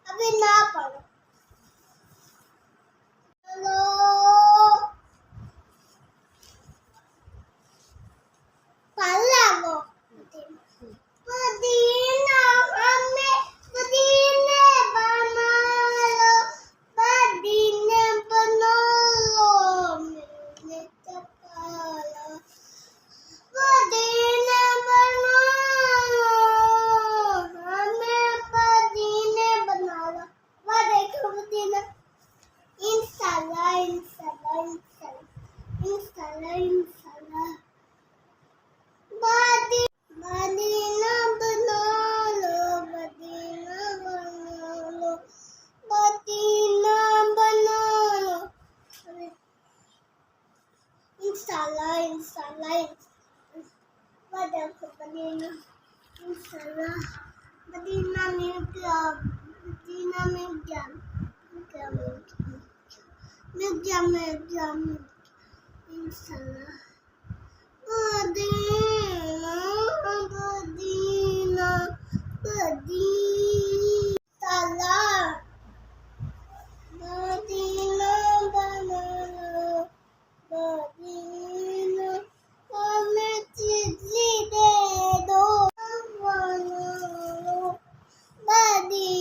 अभी ना पढ़ो इंशाल्लाह मदीना बना लो मदीना बना लो मदीना बना लो इंशाल्लाह मदीना इंशाल्लाह मदीना मिल गया इंशाल्लाह Medina, Medina, Medina, Salah, Medina, Banana, Medina, Medina,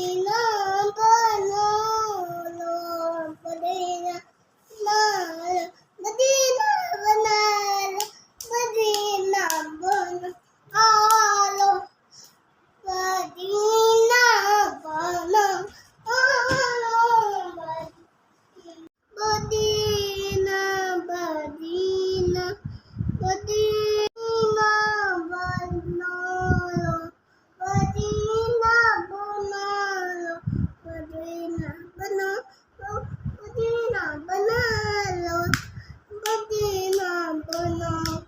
Medina, Banana,